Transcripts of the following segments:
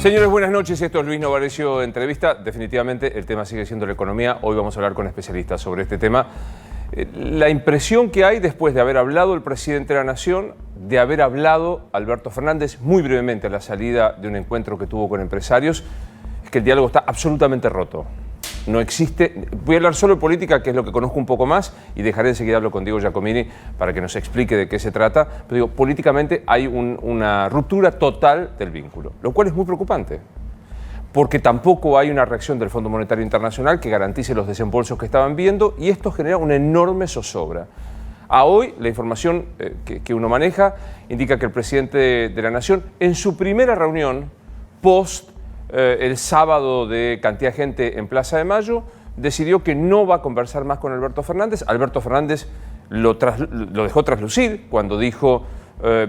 Señores, buenas noches. Esto es Luis Novarecio Entrevista. Definitivamente el tema sigue siendo la economía. Hoy vamos a hablar con especialistas sobre este tema. La impresión que hay después de haber hablado el presidente de la Nación, de haber hablado Alberto Fernández muy brevemente a la salida de un encuentro que tuvo con empresarios, es que el diálogo está absolutamente roto. No existe. Voy a hablar solo de política, que es lo que conozco un poco más, y dejaré enseguida hablar con Diego Giacomini para que nos explique de qué se trata. Pero digo, políticamente hay una ruptura total del vínculo, lo cual es muy preocupante, porque tampoco hay una reacción del Fondo Monetario Internacional que garantice los desembolsos que estaban viendo, y esto genera una enorme zozobra. A hoy, la información que uno maneja indica que el presidente de la Nación, en su primera reunión post el sábado de cantidad de gente en Plaza de Mayo, decidió que no va a conversar más con Alberto Fernández. Alberto Fernández lo dejó traslucir cuando dijo,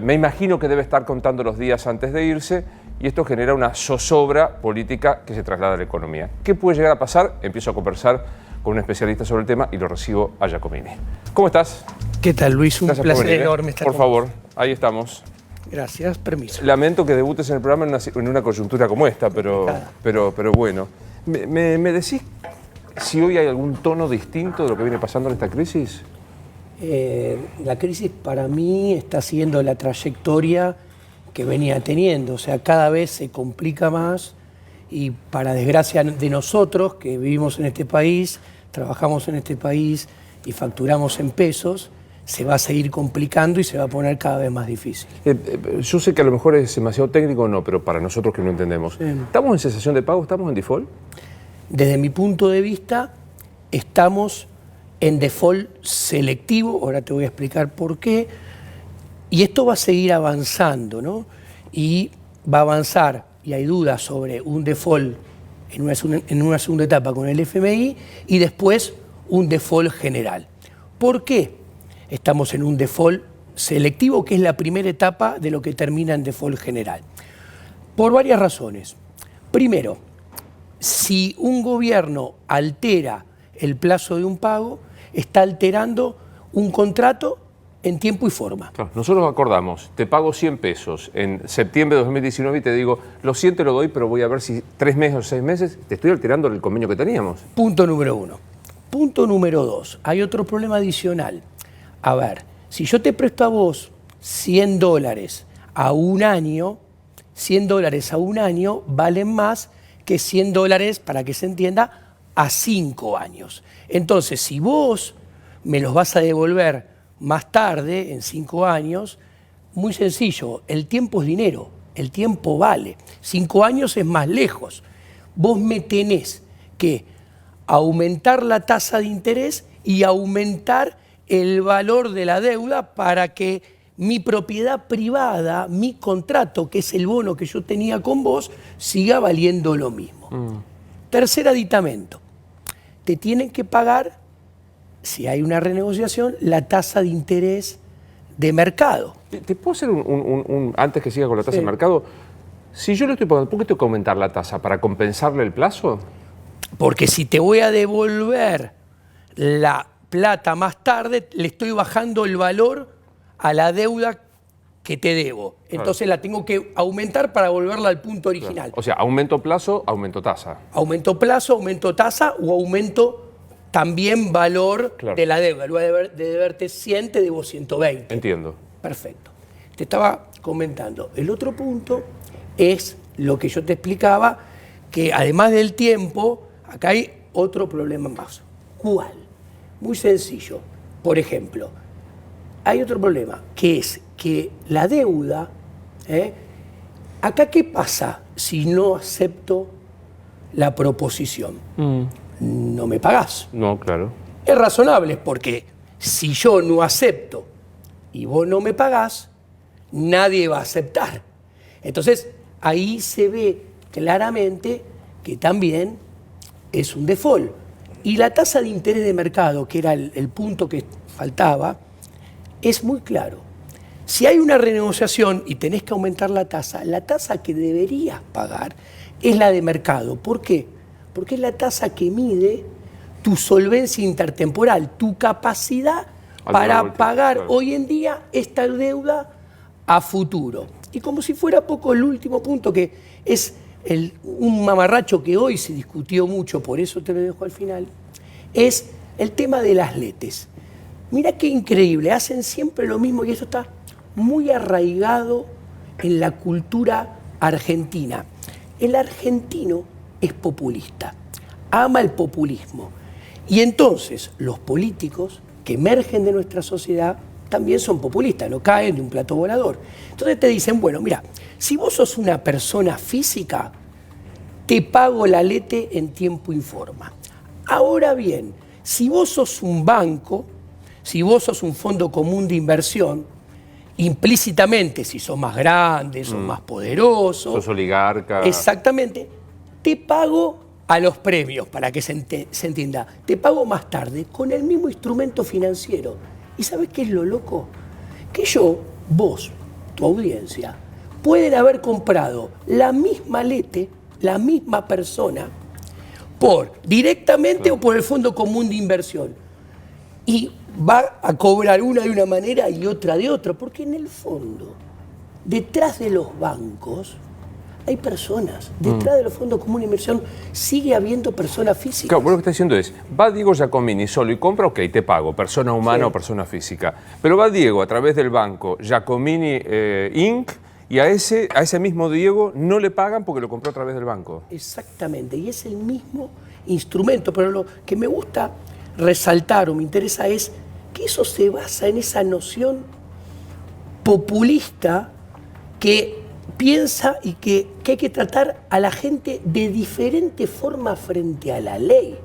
me imagino que debe estar contando los días antes de irse, y esto genera una zozobra política que se traslada a la economía. ¿Qué puede llegar a pasar? Empiezo a conversar con un especialista sobre el tema y lo recibo a Giacomini. ¿Cómo estás? ¿Qué tal, Luis? Un Gracias placer enorme estar Por favor, ahí estamos. Gracias, permiso. Lamento que debutes en el programa en una coyuntura como esta, pero bueno. ¿Me decís si hoy hay algún tono distinto de lo que viene pasando en esta crisis? La crisis para mí está siguiendo la trayectoria que venía teniendo. O sea, cada vez se complica más y, para desgracia de nosotros que vivimos en este país, trabajamos en este país y facturamos en pesos, se va a seguir complicando y se va a poner cada vez más difícil. Yo sé que a lo mejor es demasiado técnico o no, pero para nosotros que no entendemos, ¿estamos en cesación de pago? ¿Estamos en default? Desde mi punto de vista, estamos en default selectivo, ahora te voy a explicar por qué, y esto va a seguir avanzando, ¿no? Y va a avanzar, y hay dudas sobre un default en una segunda etapa con el FMI y después un default general. ¿Por qué estamos en un default selectivo, que es la primera etapa de lo que termina en default general? Por varias razones. Primero, si un gobierno altera el plazo de un pago, está alterando un contrato en tiempo y forma. Claro, nosotros acordamos, te pago 100 pesos en septiembre de 2019 y te digo, lo siento, lo doy, pero voy a ver si 3 meses o 6 meses te estoy alterando el convenio que teníamos. Punto número 1. Punto número 2. Hay otro problema adicional. A ver, si yo te presto a vos $100 a un año, $100 a un año valen más que $100, para que se entienda, a 5 años. Entonces, si vos me los vas a devolver más tarde, en 5 años, muy sencillo, el tiempo es dinero, el tiempo vale. 5 años es más lejos. Vos me tenés que aumentar la tasa de interés y aumentar el valor de la deuda para que mi propiedad privada, mi contrato, que es el bono que yo tenía con vos, siga valiendo lo mismo. Tercer aditamento, te tienen que pagar, si hay una renegociación, la tasa de interés de mercado. ¿Te puedo hacer antes que siga con la tasa de mercado? Si yo le estoy pagando, ¿por qué tengo que aumentar la tasa? ¿Para compensarle el plazo? Porque si te voy a devolver la plata más tarde, le estoy bajando el valor a la deuda que te debo. Entonces la tengo que aumentar para volverla al punto original. O sea, aumento plazo, aumento tasa. Aumento plazo, aumento tasa o aumento también valor de la deuda. En lugar de deberte 100, te debo 120. Entiendo. Perfecto. Te estaba comentando. El otro punto es lo que yo te explicaba, que además del tiempo, acá hay otro problema más. ¿Cuál? Muy sencillo. Por ejemplo, hay otro problema, que es que la deuda, acá ¿qué pasa si no acepto la proposición? No me pagás. No, claro. Es razonable, porque si yo no acepto y vos no me pagás, nadie va a aceptar. Entonces, ahí se ve claramente que también es un default. Y la tasa de interés de mercado, que era el punto que faltaba, es muy claro. Si hay una renegociación y tenés que aumentar la tasa que deberías pagar es la de mercado. ¿Por qué? Porque es la tasa que mide tu solvencia intertemporal, tu capacidad para pagar hoy en día esta deuda a futuro. Y como si fuera poco, el último punto, que es un mamarracho que hoy se discutió mucho, por eso te lo dejo al final, es el tema de las letes. Mira qué increíble, hacen siempre lo mismo y eso está muy arraigado en la cultura argentina. El argentino es populista, ama el populismo. Y entonces los políticos que emergen de nuestra sociedad también son populistas, no caen de un plato volador. Entonces te dicen, bueno, mira, si vos sos una persona física, te pago la lete en tiempo y forma. Ahora bien, si vos sos un banco, si vos sos un fondo común de inversión, implícitamente, si sos más grande, sos más poderoso, sos oligarca. Exactamente, te pago a los premios, para que se entienda. Te pago más tarde con el mismo instrumento financiero. ¿Y sabes qué es lo loco? Que vos, tu audiencia, pueden haber comprado la misma lete, la misma persona, directamente o por el Fondo Común de Inversión. Y va a cobrar una de una manera y otra de otra, porque en el fondo, detrás de los bancos, hay personas. Detrás de los fondos comunes de inversión sigue habiendo personas físicas. Claro, vos lo que está diciendo es, va Diego Giacomini solo y compra, ok, te pago, persona humana o persona física. Pero va Diego a través del banco Giacomini Inc. y a ese mismo Diego no le pagan porque lo compró a través del banco. Exactamente, y es el mismo instrumento. Pero lo que me gusta resaltar o me interesa es que eso se basa en esa noción populista que piensa y que hay que tratar a la gente de diferente forma frente a la ley.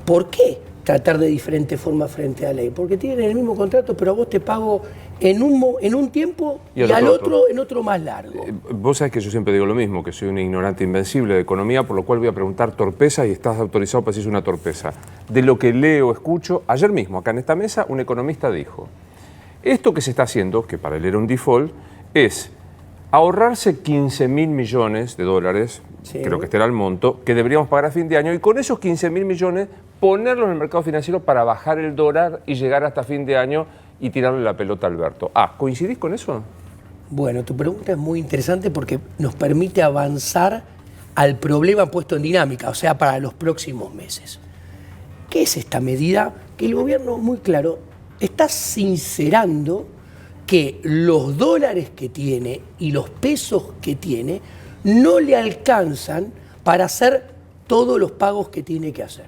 ¿Por qué tratar de diferente forma frente a la ley? Porque tienen el mismo contrato, pero a vos te pago en un tiempo y al otro en otro más largo. Vos sabés que yo siempre digo lo mismo, que soy un ignorante invencible de economía, por lo cual voy a preguntar torpeza y estás autorizado para decir una torpeza. De lo que leo, escucho, ayer mismo acá en esta mesa un economista dijo, esto que se está haciendo, que para él era un default, es ahorrarse 15.000 millones de dólares, creo que este era el monto, que deberíamos pagar a fin de año, y con esos 15.000 millones ponerlos en el mercado financiero para bajar el dólar y llegar hasta fin de año y tirarle la pelota a Alberto. ¿Coincidís con eso? Bueno, tu pregunta es muy interesante porque nos permite avanzar al problema puesto en dinámica, o sea, para los próximos meses. ¿Qué es esta medida? Que el gobierno, muy claro, está sincerando que los dólares que tiene y los pesos que tiene no le alcanzan para hacer todos los pagos que tiene que hacer.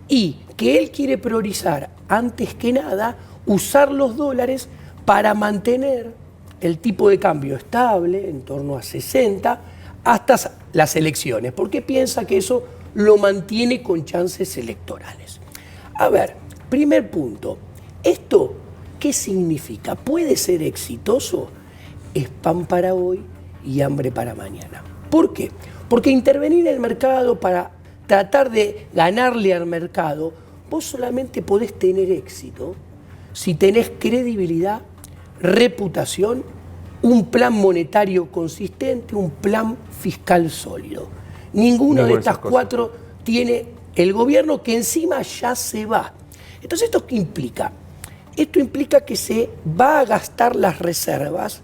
Y que él quiere priorizar, antes que nada, usar los dólares para mantener el tipo de cambio estable, en torno a 60, hasta las elecciones, porque piensa que eso lo mantiene con chances electorales. A ver, primer punto, esto, ¿qué significa? ¿Puede ser exitoso? Es pan para hoy y hambre para mañana. ¿Por qué? Porque intervenir en el mercado para tratar de ganarle al mercado, vos solamente podés tener éxito si tenés credibilidad, reputación, un plan monetario consistente, un plan fiscal sólido. Ninguno de estas cuatro tiene el gobierno, que encima ya se va. Entonces, ¿esto qué implica? Esto implica que se va a gastar las reservas.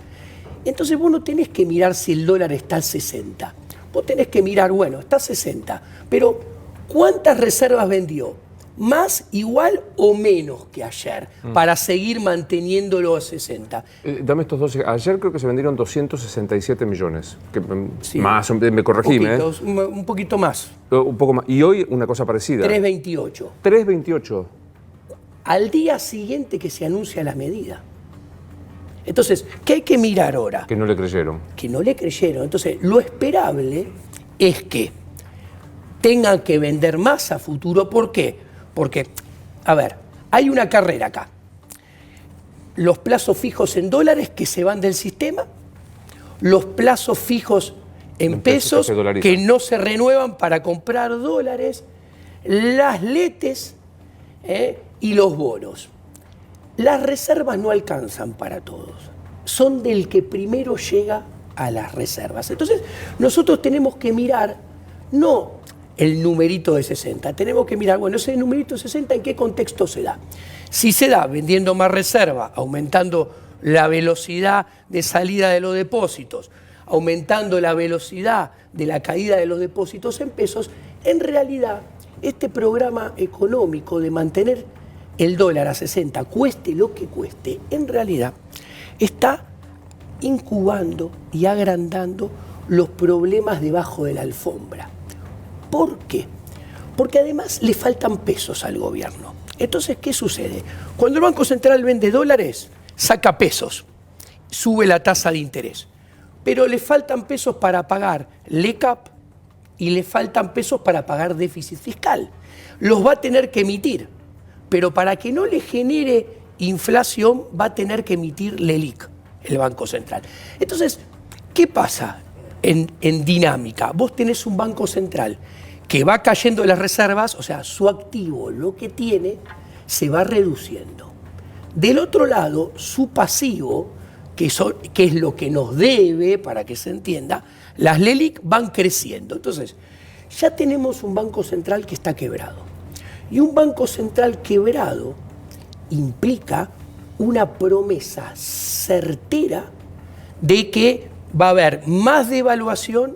Entonces vos no tenés que mirar si el dólar está al 60. Vos tenés que mirar, bueno, está a 60, pero ¿cuántas reservas vendió? ¿Más, igual o menos que ayer para seguir manteniéndolo a 60? Dame estos dos. Ayer creo que se vendieron 267 millones. Que, sí, más, me corregí, un poquito más. Un poco más. Y hoy una cosa parecida. 328. 328. Al día siguiente que se anuncia la medida. Entonces, ¿qué hay que mirar ahora? Que no le creyeron. Que no le creyeron. Entonces, lo esperable es que tengan que vender más a futuro. ¿Por qué? Porque, a ver, hay una carrera acá. Los plazos fijos en dólares que se van del sistema, los plazos fijos en pesos que no se renuevan para comprar dólares, las letes y los bonos. Las reservas no alcanzan para todos. Son del que primero llega a las reservas. Entonces, nosotros tenemos que mirar, no el numerito de 60, tenemos que mirar, bueno, ese numerito de 60, ¿en qué contexto se da? Si se da vendiendo más reserva, aumentando la velocidad de salida de los depósitos, aumentando la velocidad de la caída de los depósitos en pesos, en realidad este programa económico de mantener el dólar a 60, cueste lo que cueste, en realidad está incubando y agrandando los problemas debajo de la alfombra. ¿Por qué? Porque además le faltan pesos al gobierno. Entonces, ¿qué sucede? Cuando el Banco Central vende dólares, saca pesos, sube la tasa de interés, pero le faltan pesos para pagar LECAP y le faltan pesos para pagar déficit fiscal. Los va a tener que emitir, pero para que no le genere inflación va a tener que emitir LELIQ, el Banco Central. Entonces, ¿qué pasa en dinámica? Vos tenés un Banco Central que va cayendo las reservas, o sea, su activo, lo que tiene, se va reduciendo. Del otro lado, su pasivo, que es lo que nos debe, para que se entienda, las LELIQ van creciendo. Entonces, ya tenemos un Banco Central que está quebrado. Y un Banco Central quebrado implica una promesa certera de que va a haber más devaluación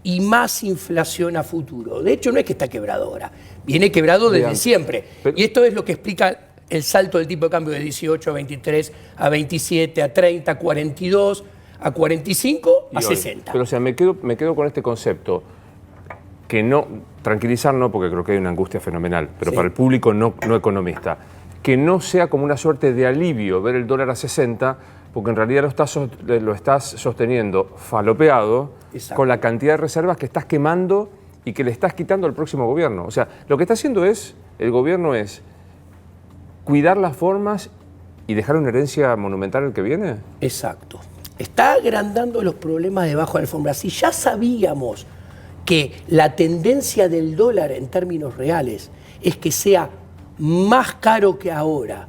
y más inflación a futuro. De hecho, no es que está quebrado ahora, viene quebrado desde siempre. Y esto es lo que explica el salto del tipo de cambio de 18 a 23, a 27, a 30, a 42, a 45, a 60. Pero o sea, me quedo con este concepto, que no, tranquilizar no, porque creo que hay una angustia fenomenal, pero para el público no economista, que no sea como una suerte de alivio ver el dólar a 60, porque en realidad lo estás sosteniendo falopeado con la cantidad de reservas que estás quemando y que le estás quitando al próximo gobierno. O sea, lo que está haciendo el gobierno es cuidar las formas y dejar una herencia monumental el que viene. Exacto. Está agrandando los problemas debajo de la alfombra. Si ya sabíamos que la tendencia del dólar en términos reales es que sea más caro que ahora,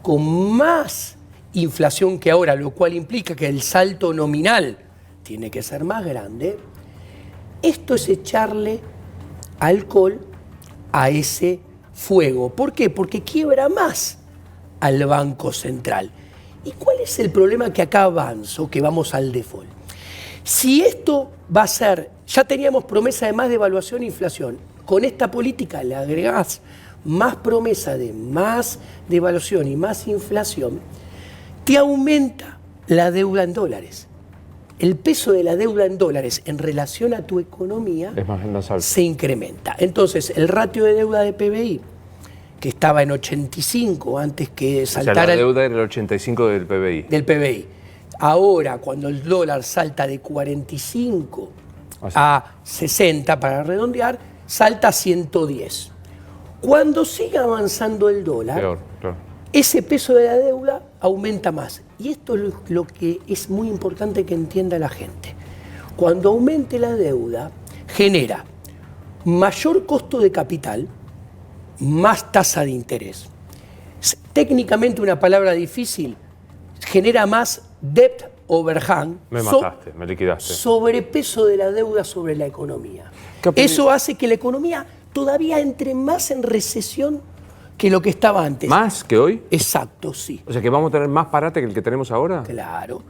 con más inflación que ahora, lo cual implica que el salto nominal tiene que ser más grande, esto es echarle alcohol a ese fuego. ¿Por qué? Porque quiebra más al Banco Central. ¿Y cuál es el problema que acá avanzo, que vamos al default? Si esto va a ser, ya teníamos promesa de más devaluación e inflación, con esta política le agregás más promesa de más devaluación y más inflación, te aumenta la deuda en dólares. El peso de la deuda en dólares en relación a tu economía se incrementa. Entonces, el ratio de deuda de PBI, que estaba en 85 antes que saltara... O sea, la deuda era el 85 del PBI. Del PBI. Ahora, cuando el dólar salta de 45 a 60, para redondear, salta a 110. Cuando siga avanzando el dólar, ese peso de la deuda aumenta más. Y esto es lo que es muy importante que entienda la gente. Cuando aumente la deuda, genera mayor costo de capital, más tasa de interés. Técnicamente una palabra difícil, genera más debt overhang. Me mataste, me liquidaste. Sobrepeso de la deuda sobre la economía. Eso hace que la economía todavía entre más en recesión que lo que estaba antes. ¿Más que hoy? Exacto, sí. O sea, que vamos a tener más parate que el que tenemos ahora. Claro,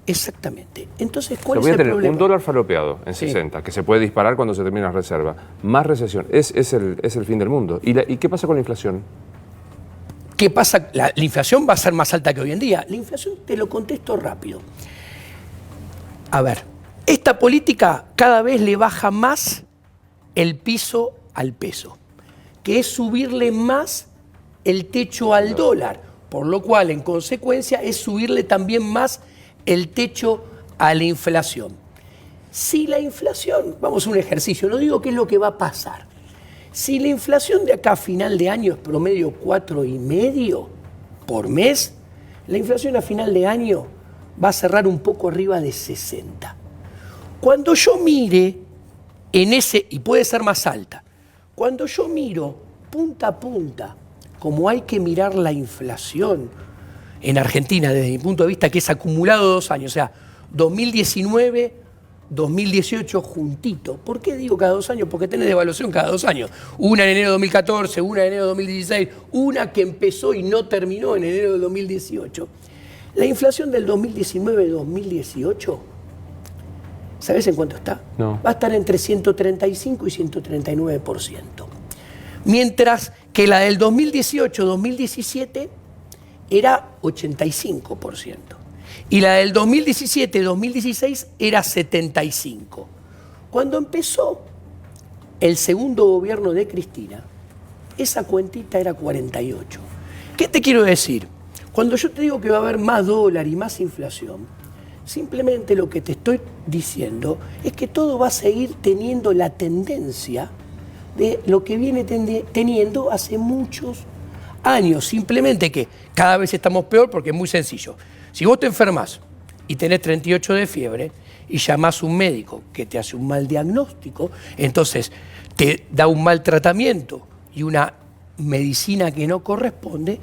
exactamente. Entonces, ¿cuál es voy a el tener problema? un dólar falopeado en 60, que se puede disparar cuando se termina la reserva. Más recesión. Es el fin del mundo. ¿Y qué pasa con la inflación? ¿Qué pasa? La inflación va a ser más alta que hoy en día. La inflación, te lo contesto rápido. A ver, esta política cada vez le baja más el piso al peso, que es subirle más el techo al dólar, por lo cual, en consecuencia, es subirle también más el techo a la inflación. Si la inflación, vamos a un ejercicio, no digo qué es lo que va a pasar. Si la inflación de acá a final de año es promedio 4,5 por mes, la inflación a final de año va a cerrar un poco arriba de 60. Cuando yo mire en ese, y puede ser más alta, cuando yo miro punta a punta, como hay que mirar la inflación en Argentina desde mi punto de vista, que es acumulado 2 años, o sea, 2019, 2018 juntito. ¿Por qué digo cada 2 años? Porque tenés devaluación cada 2 años. Una en enero de 2014, una en enero de 2016, una que empezó y no terminó en enero de 2018. La inflación del 2019-2018 ¿Sabés en cuánto está? No. Va a estar entre 135 y 139%. Mientras que la del 2018-2017 era 85%. Y la del 2017-2016 era 75%. Cuando empezó el segundo gobierno de Cristina, esa cuentita era 48%. ¿Qué te quiero decir? Cuando yo te digo que va a haber más dólar y más inflación, simplemente lo que te estoy diciendo es que todo va a seguir teniendo la tendencia de lo que viene teniendo hace muchos años. Simplemente que cada vez estamos peor porque es muy sencillo. Si vos te enfermas y tenés 38 de fiebre y llamás a un médico que te hace un mal diagnóstico, entonces te da un mal tratamiento y una medicina que no corresponde,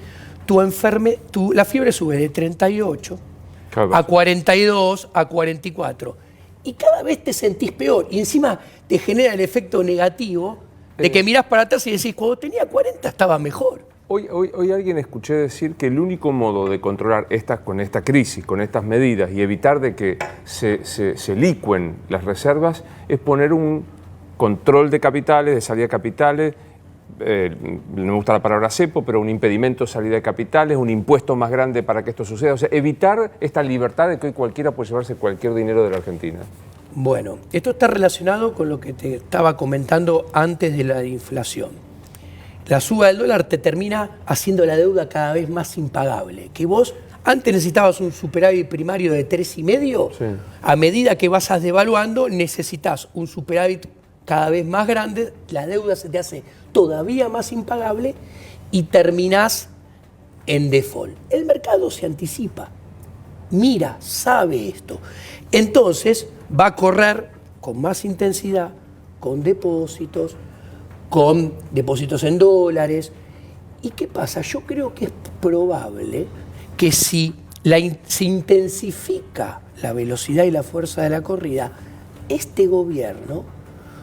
la fiebre sube de 38 a 42, a 44. Y cada vez te sentís peor. Y encima te genera el efecto negativo de que mirás para atrás y decís, cuando tenía 40 estaba mejor. Hoy alguien escuché decir que el único modo de controlar con esta crisis, con estas medidas y evitar de que se licúen las reservas es poner un control de capitales, de salida de capitales, no me gusta la palabra cepo, pero un impedimento de salida de capitales, un impuesto más grande para que esto suceda. O sea, evitar esta libertad de que hoy cualquiera puede llevarse cualquier dinero de la Argentina. Bueno, esto está relacionado con lo que te estaba comentando antes de la inflación. La suba del dólar te termina haciendo la deuda cada vez más impagable. Que vos antes necesitabas un superávit primario de 3,5, sí. A medida que vas devaluando necesitas un superávit cada vez más grande, la deuda se te hace todavía más impagable y terminás en default. El mercado se anticipa, mira, sabe esto. Entonces va a correr con más intensidad, con depósitos en dólares. ¿Y qué pasa? Yo creo que es probable que si se intensifica la velocidad y la fuerza de la corrida, este gobierno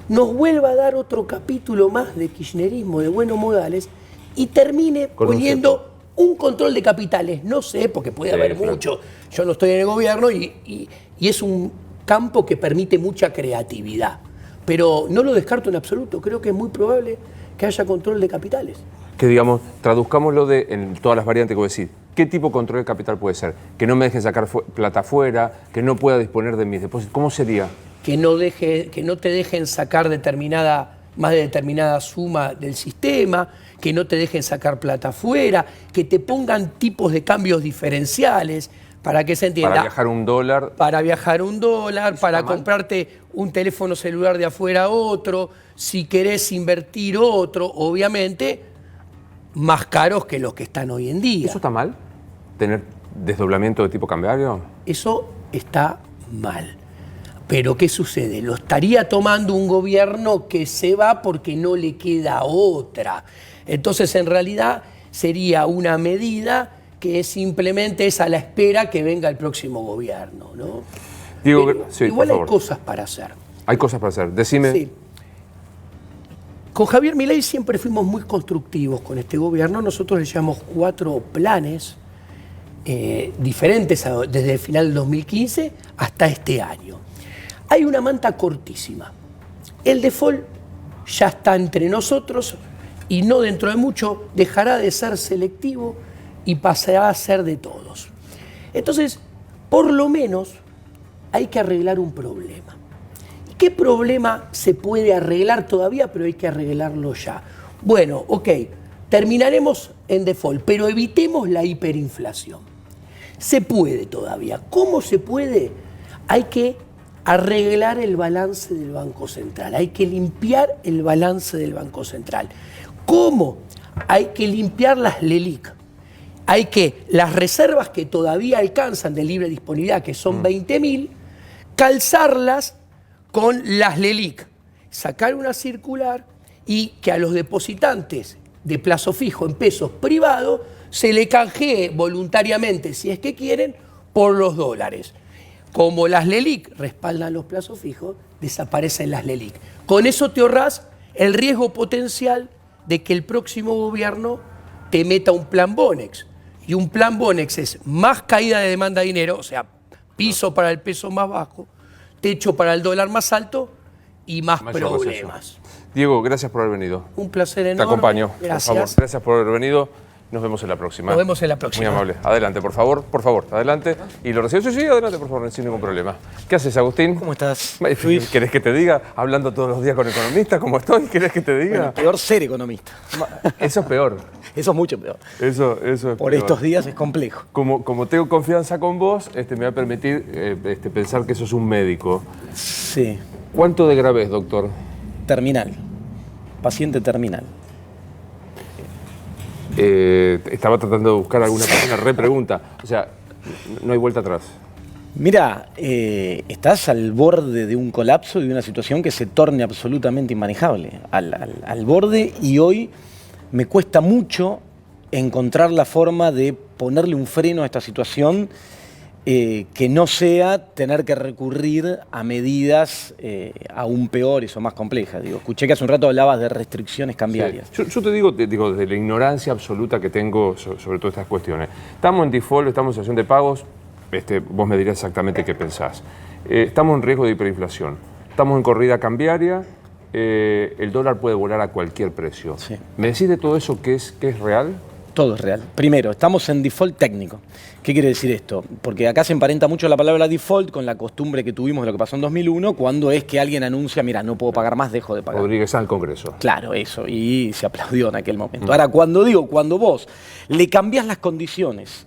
nos vuelva a dar otro capítulo más de kirchnerismo, de buenos modales, y termine poniendo un control de capitales. No sé, porque puede haber mucho. Yo no estoy en el gobierno y es un campo que permite mucha creatividad. Pero no lo descarto en absoluto. Creo que es muy probable que haya control de capitales. Que digamos, traduzcámoslo en todas las variantes que voy a decir. ¿Qué tipo de control de capital puede ser? Que no me dejen sacar plata afuera, que no pueda disponer de mis depósitos. ¿Cómo sería? Que no te dejen sacar más de determinada suma del sistema, que no te dejen sacar plata afuera, que te pongan tipos de cambios diferenciales, para que se entienda. Para viajar un dólar. Para viajar un dólar, para comprarte un teléfono celular de afuera otro, si querés invertir otro, obviamente, más caros que los que están hoy en día. ¿Eso está mal? ¿Tener desdoblamiento de tipo cambiario? Eso está mal. Pero ¿qué sucede? Lo estaría tomando un gobierno que se va porque no le queda otra. Entonces, en realidad, sería una medida que simplemente es a la espera que venga el próximo gobierno, ¿no? Sí, igual hay cosas para hacer. Hay cosas para hacer. Decime. Sí. Con Javier Milei siempre fuimos muy constructivos con este gobierno. Nosotros le llevamos 4 planes diferentes desde el final del 2015 hasta este año. Hay una manta cortísima. El default ya está entre nosotros y no dentro de mucho dejará de ser selectivo y pasará a ser de todos. Entonces, por lo menos hay que arreglar un problema. ¿Qué problema se puede arreglar todavía, pero hay que arreglarlo ya? Bueno, ok, terminaremos en default, pero evitemos la hiperinflación. Se puede todavía. ¿Cómo se puede? Hay que arreglar el balance del Banco Central, hay que limpiar el balance del Banco Central. ¿Cómo? Hay que limpiar las LELIQ. Hay que, las reservas que todavía alcanzan de libre disponibilidad, que son 20.000, calzarlas con las LELIQ, sacar una circular y que a los depositantes de plazo fijo en pesos privados se le canjee voluntariamente, si es que quieren, por los dólares. Como las LELIQ respaldan los plazos fijos, desaparecen las LELIQ. Con eso te ahorrás el riesgo potencial de que el próximo gobierno te meta un plan Bonex. Y un plan Bonex es más caída de demanda de dinero, o sea, piso para el peso más bajo, techo para el dólar más alto y más Mayor problemas. recesión. Diego, gracias por haber venido. Un placer enorme. Te acompaño. Gracias. Por favor, gracias por haber venido. Nos vemos en la próxima. Nos vemos en la próxima. Muy amable. Adelante, por favor, adelante. Y lo recibo. Sí, adelante, por favor, sin ningún problema. ¿Qué haces, Agustín? ¿Cómo estás, Luis? ¿Querés que te diga, hablando todos los días con economistas, cómo estoy? ¿Querés que te diga? Bueno, peor ser economista. Eso es peor. Eso es mucho peor. Eso es Por peor. estos días es complejo. Como tengo confianza con vos, me va a permitir pensar que sos un médico. Sí. ¿Cuánto de grave es, doctor? Terminal. Paciente terminal. Estaba tratando de buscar alguna pequeña repregunta. O sea, no hay vuelta atrás. Mira, estás al borde de un colapso y de una situación que se torne absolutamente inmanejable. Al borde, y hoy me cuesta mucho encontrar la forma de ponerle un freno a esta situación que no sea tener que recurrir a medidas aún peores o más complejas. Digo, escuché que hace un rato hablabas de restricciones cambiarias. Sí. Yo te digo de la ignorancia absoluta que tengo sobre todas estas cuestiones. Estamos en default, estamos en situación de pagos, vos me dirás exactamente qué pensás. Estamos en riesgo de hiperinflación, estamos en corrida cambiaria, el dólar puede volar a cualquier precio. Sí. ¿Me decís de todo eso qué es real? Todo es real. Primero, estamos en default técnico. ¿Qué quiere decir esto? Porque acá se emparenta mucho la palabra default con la costumbre que tuvimos de lo que pasó en 2001, cuando es que alguien anuncia, mira, no puedo pagar más, dejo de pagar. Rodríguez al Congreso. Claro, eso, y se aplaudió en aquel momento. Ahora, cuando vos le cambiás las condiciones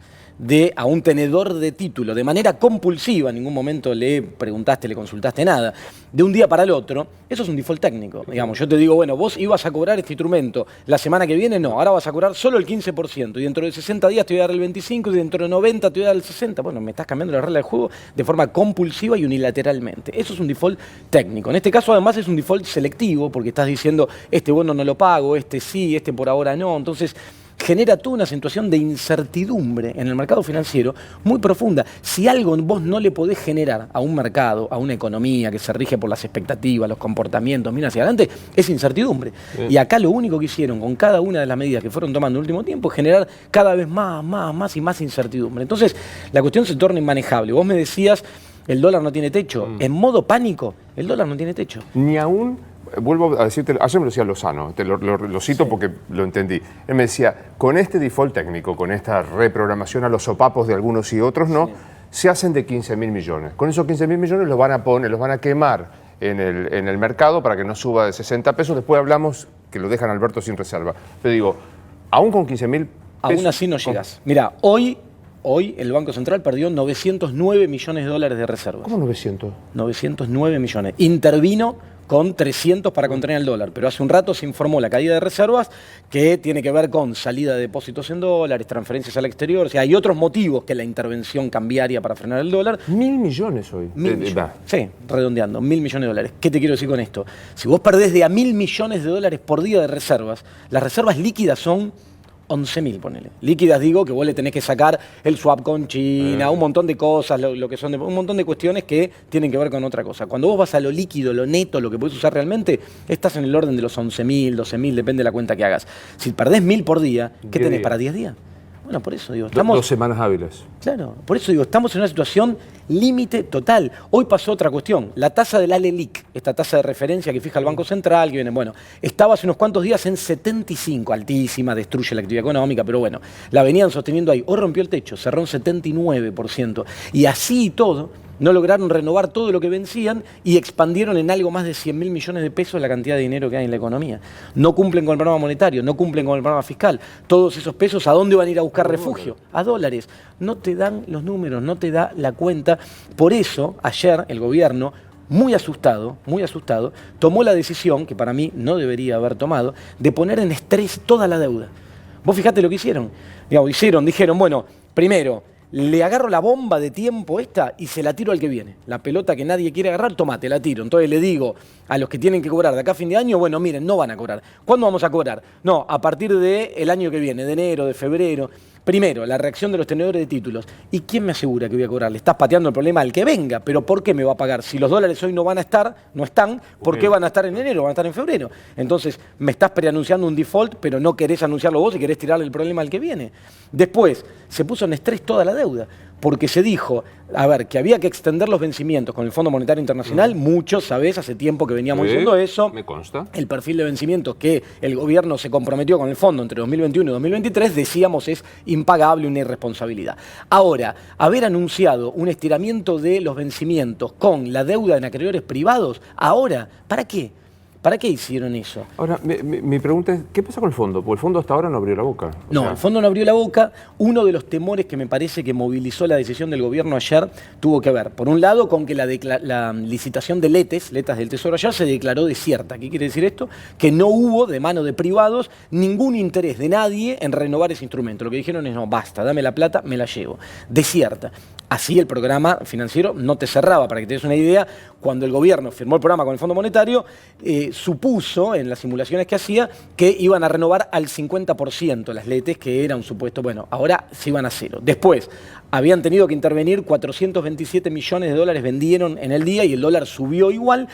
a un tenedor de título de manera compulsiva, en ningún momento le preguntaste, le consultaste nada, de un día para el otro, eso es un default técnico. Digamos, yo te digo, bueno, vos ibas a cobrar este instrumento la semana que viene, no, ahora vas a cobrar solo el 15%, y dentro de 60 días te voy a dar el 25%, y dentro de 90 te voy a dar el 60%. Bueno, me estás cambiando la regla del juego de forma compulsiva y unilateralmente. Eso es un default técnico. En este caso, además, es un default selectivo, porque estás diciendo, este bono no lo pago, este sí, este por ahora no. Entonces, genera toda una situación de incertidumbre en el mercado financiero muy profunda. Si algo vos no le podés generar a un mercado, a una economía que se rige por las expectativas, los comportamientos, mira hacia adelante, es incertidumbre. Y acá lo único que hicieron con cada una de las medidas que fueron tomando en el último tiempo es generar cada vez más y más incertidumbre. Entonces, la cuestión se torna inmanejable. Vos me decías, el dólar no tiene techo. En modo pánico, el dólar no tiene techo. Ni aún, vuelvo a decirte, ayer me lo decía Lozano, lo cito porque lo entendí. Él me decía, con este default técnico, con esta reprogramación a los sopapos de algunos y otros, no, se hacen de 15.000 millones. Con esos 15.000 millones los van a quemar en el mercado para que no suba de 60 pesos. Después hablamos que lo dejan Alberto sin reserva. Pero digo, aún con 15.000 pesos... Aún así no llegas. Mira, hoy el Banco Central perdió 909 millones de dólares de reservas. ¿Cómo 900? 909 millones. Intervino con 300 para contener el dólar, pero hace un rato se informó la caída de reservas que tiene que ver con salida de depósitos en dólares, transferencias al exterior, o sea, hay otros motivos que la intervención cambiaria para frenar el dólar. 1.000 millones hoy. 1.000 millones. Sí, redondeando, 1.000 millones de dólares. ¿Qué te quiero decir con esto? Si vos perdés de a 1.000 millones de dólares por día de reservas, las reservas líquidas son 11.000, ponele. Líquidas digo que vos le tenés que sacar el swap con China, un montón de cosas, lo que son un montón de cuestiones que tienen que ver con otra cosa. Cuando vos vas a lo líquido, lo neto, lo que podés usar realmente, estás en el orden de los 11.000, 12.000, depende de la cuenta que hagas. Si perdés 1.000 por día, ¿qué tenés para 10 días? Bueno, por eso digo, estamos... 2 semanas hábiles. Claro, por eso digo, estamos en una situación límite total. Hoy pasó otra cuestión, la tasa del ALELIC, esta tasa de referencia que fija el Banco Central, que viene, bueno, estaba hace unos cuantos días en 75, altísima, destruye la actividad económica, pero bueno, la venían sosteniendo ahí. Hoy rompió el techo, cerró en 79%. Y así y todo, no lograron renovar todo lo que vencían y expandieron en algo más de 100.000 millones de pesos la cantidad de dinero que hay en la economía. No cumplen con el programa monetario, no cumplen con el programa fiscal. Todos esos pesos, ¿a dónde van a ir a buscar refugio? A dólares. No te dan los números, no te da la cuenta. Por eso, ayer el gobierno, muy asustado, tomó la decisión, que para mí no debería haber tomado, de poner en estrés toda la deuda. Vos fijate lo que hicieron. Digamos, dijeron, bueno, primero, le agarro la bomba de tiempo esta y se la tiro al que viene. La pelota que nadie quiere agarrar, tomate, la tiro. Entonces le digo a los que tienen que cobrar de acá a fin de año, bueno, miren, no van a cobrar. ¿Cuándo vamos a cobrar? No, a partir del año que viene, de enero, de febrero. Primero, la reacción de los tenedores de títulos. ¿Y quién me asegura que voy a cobrar? Le estás pateando el problema al que venga, pero ¿por qué me va a pagar? Si los dólares hoy no están, ¿por qué van a estar en enero? Van a estar en febrero. Entonces, me estás preanunciando un default, pero no querés anunciarlo vos y querés tirarle el problema al que viene. Después, se puso en estrés toda la deuda. porque se dijo, a ver, que había que extender los vencimientos con el Fondo Monetario Internacional. Muchos, ¿sabés? Hace tiempo que veníamos diciendo eso. Me consta. El perfil de vencimientos que el gobierno se comprometió con el fondo entre 2021 y 2023, decíamos, es impagable, una irresponsabilidad. Ahora, haber anunciado un estiramiento de los vencimientos con la deuda en acreedores privados, ahora, ¿para qué? ¿Para qué hicieron eso? Ahora, mi pregunta es, ¿qué pasa con el fondo? Porque el fondo hasta ahora no abrió la boca. No, el fondo no abrió la boca. Uno de los temores que me parece que movilizó la decisión del gobierno ayer tuvo que ver, por un lado, con que la licitación de letas del Tesoro ayer se declaró desierta. ¿Qué quiere decir esto? Que no hubo, de mano de privados, ningún interés de nadie en renovar ese instrumento. Lo que dijeron es, no, basta, dame la plata, me la llevo. Desierta. Así el programa financiero no te cerraba. Para que te des una idea, cuando el gobierno firmó el programa con el Fondo Monetario, supuso en las simulaciones que hacía que iban a renovar al 50% las letes, que era un supuesto, bueno, ahora se iban a cero. Después, habían tenido que intervenir, 427 millones de dólares vendieron en el día y el dólar subió igual.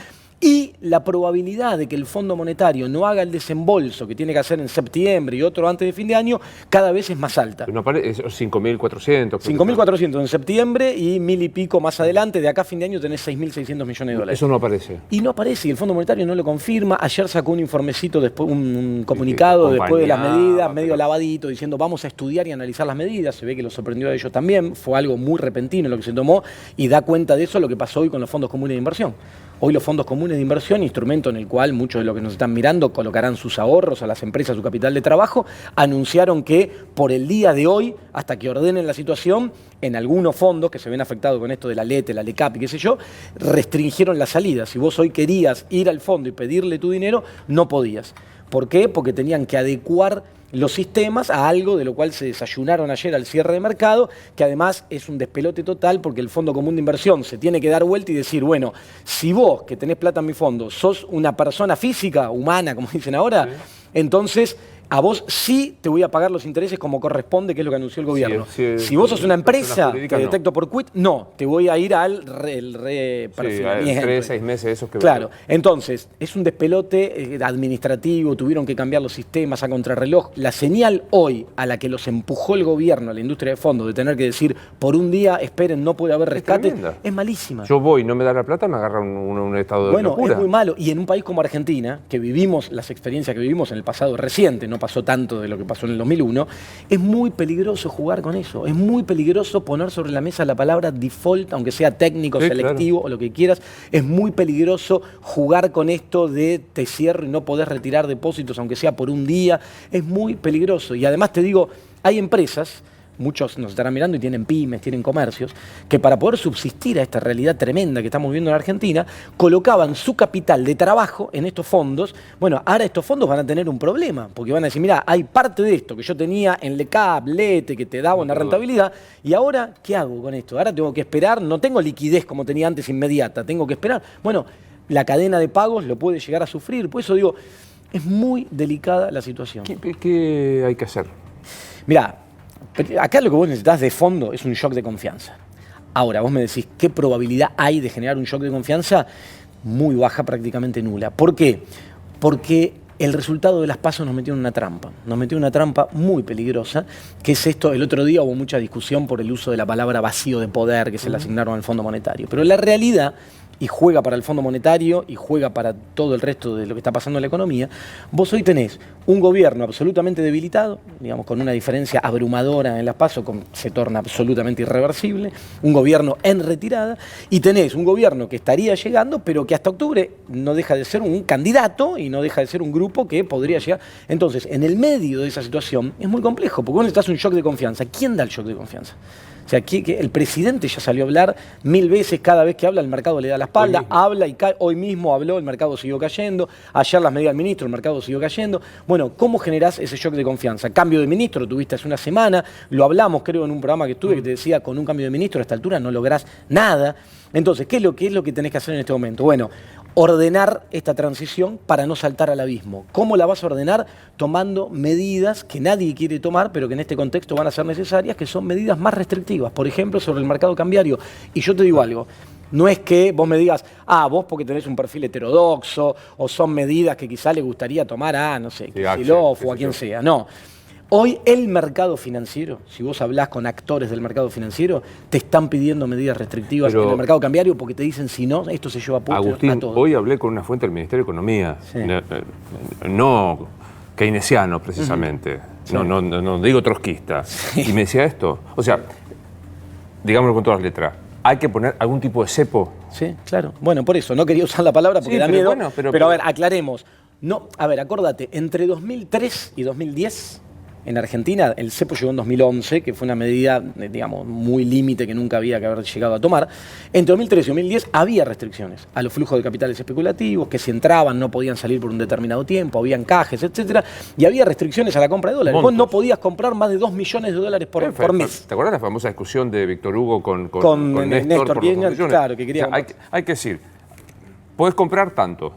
Y la probabilidad de que el Fondo Monetario no haga el desembolso que tiene que hacer en septiembre y otro antes de fin de año, cada vez es más alta. No, 5.400. 5.400 en septiembre y 1.000 y pico más adelante. De acá a fin de año tenés 6.600 millones de dólares. Eso no aparece. Y no aparece, y el Fondo Monetario no lo confirma. Ayer sacó un informecito, después, un comunicado después de las medidas, medio lavadito, diciendo vamos a estudiar y analizar las medidas. Se ve que lo sorprendió a ellos también. Fue algo muy repentino lo que se tomó y da cuenta de eso lo que pasó hoy con los fondos comunes de inversión. Hoy los fondos comunes de inversión, instrumento en el cual muchos de los que nos están mirando colocarán sus ahorros a las empresas, su capital de trabajo, anunciaron que por el día de hoy, hasta que ordenen la situación, en algunos fondos que se ven afectados con esto de la LETE, la LECAP y qué sé yo, restringieron la salida. Si vos hoy querías ir al fondo y pedirle tu dinero, no podías. ¿Por qué? Porque tenían que adecuar los sistemas a algo de lo cual se desayunaron ayer al cierre de mercado, que además es un despelote total porque el Fondo Común de Inversión se tiene que dar vuelta y decir, bueno, si vos que tenés plata en mi fondo sos una persona física, humana, como dicen ahora, sí, entonces a vos sí te voy a pagar los intereses como corresponde, que es lo que anunció el gobierno. Si vos sos una empresa, te detecto por quit, no, te voy a ir al reperfilamiento. 3, 6 meses, esos que... Claro, entonces, es un despelote administrativo, tuvieron que cambiar los sistemas a contrarreloj. La señal hoy a la que los empujó el gobierno a la industria de fondos de tener que decir, por un día, esperen, no puede haber rescate, es malísima. Yo voy, no me da la plata, me agarra un estado de locura. Bueno, es muy malo. Y en un país como Argentina, que vivimos las experiencias que vivimos en el pasado reciente, no pasó tanto de lo que pasó en el 2001, es muy peligroso jugar con eso. Es muy peligroso poner sobre la mesa la palabra default, aunque sea técnico, selectivo, claro, o lo que quieras. Es muy peligroso jugar con esto de te cierro y no podés retirar depósitos, aunque sea por un día. Es muy peligroso. Y además te digo, hay empresas, muchos nos estarán mirando y tienen pymes, tienen comercios, que para poder subsistir a esta realidad tremenda que estamos viviendo en Argentina, colocaban su capital de trabajo en estos fondos. Bueno, ahora estos fondos van a tener un problema, porque van a decir, mira, hay parte de esto que yo tenía en LECAP, LETE, que te daba una rentabilidad, y ahora, ¿qué hago con esto? Ahora tengo que esperar, no tengo liquidez como tenía antes inmediata, tengo que esperar. Bueno, la cadena de pagos lo puede llegar a sufrir, por eso digo, es muy delicada la situación. ¿Qué hay que hacer? Mirá, acá lo que vos necesitas de fondo es un shock de confianza. Ahora, vos me decís, ¿qué probabilidad hay de generar un shock de confianza? Muy baja, prácticamente nula. ¿Por qué? Porque el resultado de las PASO nos metió en una trampa. Nos metió en una trampa muy peligrosa, que es esto. El otro día hubo mucha discusión por el uso de la palabra vacío de poder que se le asignaron al Fondo Monetario. Pero la realidad, y juega para el Fondo Monetario y juega para todo el resto de lo que está pasando en la economía, vos hoy tenés un gobierno absolutamente debilitado, digamos, con una diferencia abrumadora en las PASO, se torna absolutamente irreversible, un gobierno en retirada, y tenés un gobierno que estaría llegando, pero que hasta octubre no deja de ser un candidato y no deja de ser un grupo que podría llegar. Entonces, en el medio de esa situación es muy complejo, porque vos necesitas un shock de confianza. ¿Quién da el shock de confianza? O sea, que el presidente ya salió a hablar 1000 veces, cada vez que habla el mercado le da la espalda, habla y cae. Hoy mismo habló, el mercado siguió cayendo, ayer las medidas del ministro, el mercado siguió cayendo. Bueno, ¿cómo generás ese shock de confianza? Cambio de ministro, tuviste hace una semana, lo hablamos creo en un programa que estuve que te decía, con un cambio de ministro a esta altura no lográs nada. Entonces, ¿qué es lo que tenés que hacer en este momento? Bueno, ordenar esta transición para no saltar al abismo. ¿Cómo la vas a ordenar? Tomando medidas que nadie quiere tomar, pero que en este contexto van a ser necesarias, que son medidas más restrictivas. Por ejemplo, sobre el mercado cambiario. Y yo te digo algo, no es que vos me digas, vos porque tenés un perfil heterodoxo, o son medidas que quizá le gustaría tomar a, no sé, Kicillof o a quien sea. No. Hoy el mercado financiero, si vos hablás con actores del mercado financiero, te están pidiendo medidas restrictivas en el mercado cambiario porque te dicen, si no, esto se lleva a Agustín, todo. hoy hablé con una fuente del Ministerio de Economía, no keynesiano precisamente, no digo trotskista, y me decía esto, o sea, digámoslo con todas las letras, hay que poner algún tipo de cepo. Sí, claro. Bueno, por eso, no quería usar la palabra porque da miedo, bueno, pero a ver, aclaremos. No, a ver, acordate, entre 2003 y 2010... En Argentina, el cepo llegó en 2011, que fue una medida, digamos, muy límite que nunca había que haber llegado a tomar. Entre 2013 y 2010 había restricciones a los flujos de capitales especulativos, que si entraban no podían salir por un determinado tiempo, había encajes, etcétera, y había restricciones a la compra de dólares. Vos no podías comprar más de 2 millones de dólares por mes. ¿Te acuerdas la famosa discusión de Víctor Hugo con Néstor Kirchner? Claro, que quería... O sea, hay que decir, podés comprar tanto,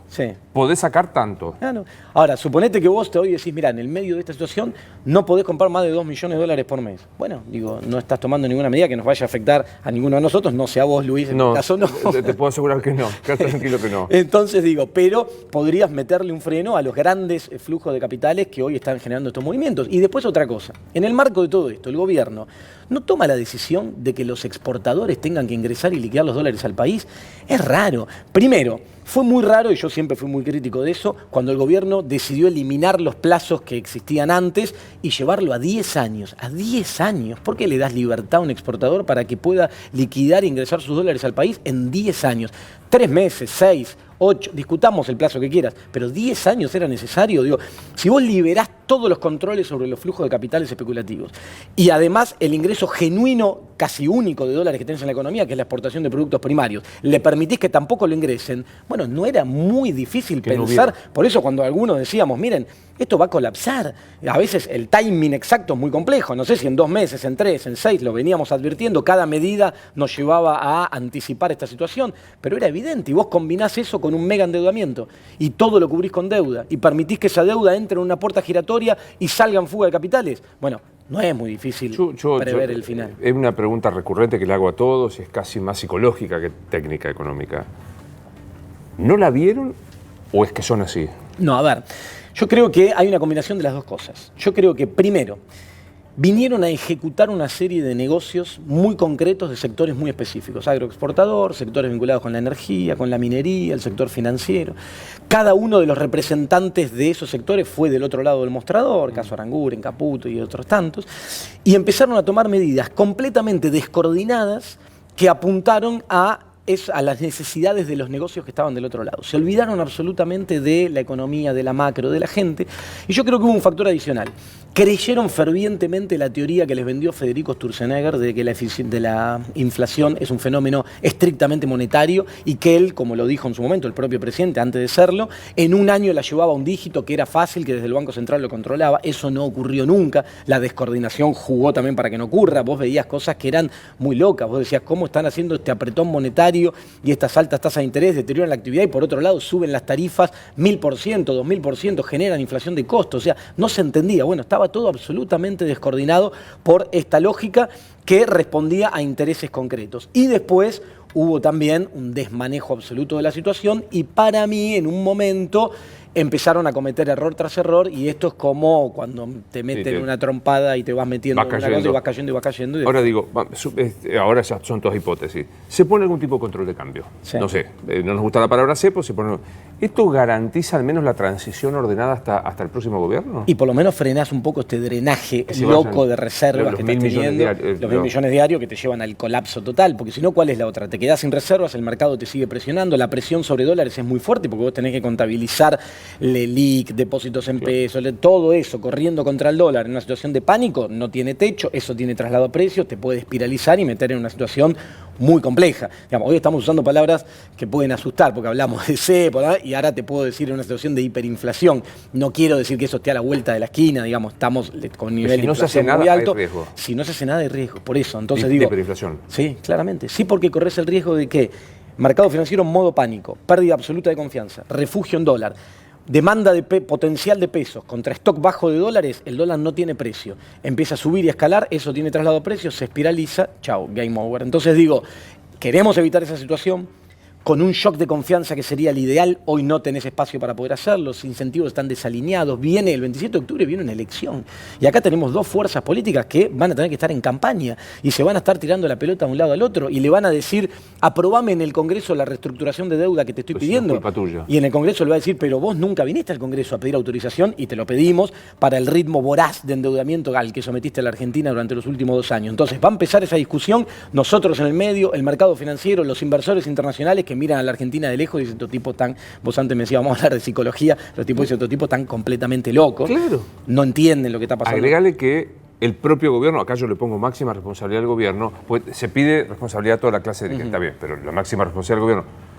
podés sacar tanto. Claro. Ahora, suponete que vos hoy decís, mira, en el medio de esta situación no podés comprar más de 2 millones de dólares por mes. Bueno, digo, no estás tomando ninguna medida que nos vaya a afectar a ninguno de nosotros, no sea vos, Luis, en mi caso no. Te puedo asegurar que no, quédate tranquilo que no. Entonces digo, pero podrías meterle un freno a los grandes flujos de capitales que hoy están generando estos movimientos. Y después otra cosa, en el marco de todo esto, el gobierno no toma la decisión de que los exportadores tengan que ingresar y liquidar los dólares al país. Es raro. Primero, fue muy raro, y yo siempre fui muy crítico de eso, cuando el gobierno decidió eliminar los plazos que existían antes y llevarlo a 10 años. A 10 años. ¿Por qué le das libertad a un exportador para que pueda liquidar e ingresar sus dólares al país en 10 años? 3 meses, 6, 8, discutamos el plazo que quieras, pero 10 años era necesario. Digo, si vos liberás todos los controles sobre los flujos de capitales especulativos y además el ingreso genuino, casi único de dólares que tenés en la economía, que es la exportación de productos primarios, le permitís que tampoco lo ingresen, bueno, no era muy difícil pensar. Por eso cuando algunos decíamos, miren, esto va a colapsar. A veces el timing exacto es muy complejo. No sé si en 2 meses, en 3, en 6, lo veníamos advirtiendo. Cada medida nos llevaba a anticipar esta situación. Pero era evidente. Y vos combinás eso con un mega endeudamiento. Y todo lo cubrís con deuda. Y permitís que esa deuda entre en una puerta giratoria y salga en fuga de capitales. Bueno, no es muy difícil prever el final. Es una pregunta recurrente que le hago a todos. Y es casi más psicológica que técnica económica. ¿No la vieron o es que son así? No, a ver... Yo creo que hay una combinación de las dos cosas. Yo creo que, primero, vinieron a ejecutar una serie de negocios muy concretos de sectores muy específicos. Agroexportador, sectores vinculados con la energía, con la minería, el sector financiero. Cada uno de los representantes de esos sectores fue del otro lado del mostrador, caso Aranguren, Caputo y otros tantos, y empezaron a tomar medidas completamente descoordinadas que apuntaron a las necesidades de los negocios que estaban del otro lado. Se olvidaron absolutamente de la economía, de la macro, de la gente. Y yo creo que hubo un factor adicional. Creyeron fervientemente la teoría que les vendió Federico Sturzenegger de que la inflación es un fenómeno estrictamente monetario y que él, como lo dijo en su momento el propio presidente antes de serlo, en un año la llevaba a un dígito que era fácil, que desde el Banco Central lo controlaba. Eso no ocurrió nunca. La descoordinación jugó también para que no ocurra. Vos veías cosas que eran muy locas. Vos decías, ¿cómo están haciendo este apretón monetario y estas altas tasas de interés deterioran la actividad y por otro lado suben las tarifas 1000%, 2000%, generan inflación de costos? O sea, no se entendía. Bueno, estaba todo absolutamente descoordinado por esta lógica que respondía a intereses concretos. Y después hubo también un desmanejo absoluto de la situación y para mí en un momento empezaron a cometer error tras error y esto es como cuando te meten una trompada y te vas metiendo en una cosa y vas cayendo y vas cayendo. Ahora digo, ahora ya son todas hipótesis. ¿Se pone algún tipo de control de cambio? Sí. No sé, no nos gusta la palabra cepo, se pone... ¿Esto garantiza al menos la transición ordenada hasta el próximo gobierno? Y por lo menos frenás un poco este drenaje loco de reservas que estás teniendo, los 1.000 millones diarios que te llevan al colapso total, porque si no, ¿cuál es la otra? Te quedás sin reservas, el mercado te sigue presionando, la presión sobre dólares es muy fuerte porque vos tenés que contabilizar LELIC, depósitos en pesos, todo eso corriendo contra el dólar en una situación de pánico, no tiene techo, eso tiene traslado a precios, te puede espiralizar y meter en una situación muy compleja. Digamos, hoy estamos usando palabras que pueden asustar porque hablamos de cepo y ahora te puedo decir en una situación de hiperinflación. No quiero decir que eso esté a la vuelta de la esquina, digamos, estamos con un nivel de inflación muy alto. Si no se hace nada hay riesgo, por eso. Entonces digo, hiperinflación. Sí, claramente. Sí, porque corres el riesgo de que mercado financiero en modo pánico, pérdida absoluta de confianza, refugio en dólar, demanda potencial de pesos contra stock bajo de dólares, el dólar no tiene precio. Empieza a subir y a escalar, eso tiene traslado a precios, se espiraliza, chao, game over. Entonces digo, queremos evitar esa situación. con un shock de confianza que sería el ideal, hoy no tenés espacio para poder hacerlo, los incentivos están desalineados, viene el 27 de octubre, viene una elección. Y acá tenemos dos fuerzas políticas que van a tener que estar en campaña y se van a estar tirando la pelota de un lado al otro y le van a decir, aprobame en el Congreso la reestructuración de deuda que te estoy pidiendo. Culpa tuya. Y en el Congreso le va a decir, pero vos nunca viniste al Congreso a pedir autorización y te lo pedimos para el ritmo voraz de endeudamiento al que sometiste a la Argentina durante los últimos 2 años. Entonces va a empezar esa discusión, nosotros en el medio, el mercado financiero, los inversores internacionales que miran a la Argentina de lejos y dicen, estos tipos tan, vos antes me decías, vamos a hablar de psicología, los tipos dicen, estos tipos tan completamente locos, Claro. no entienden lo que está pasando. Agregale que el propio gobierno, acá yo le pongo máxima responsabilidad al gobierno, pues se pide responsabilidad a toda la clase dirigente, está bien, pero la máxima responsabilidad del gobierno.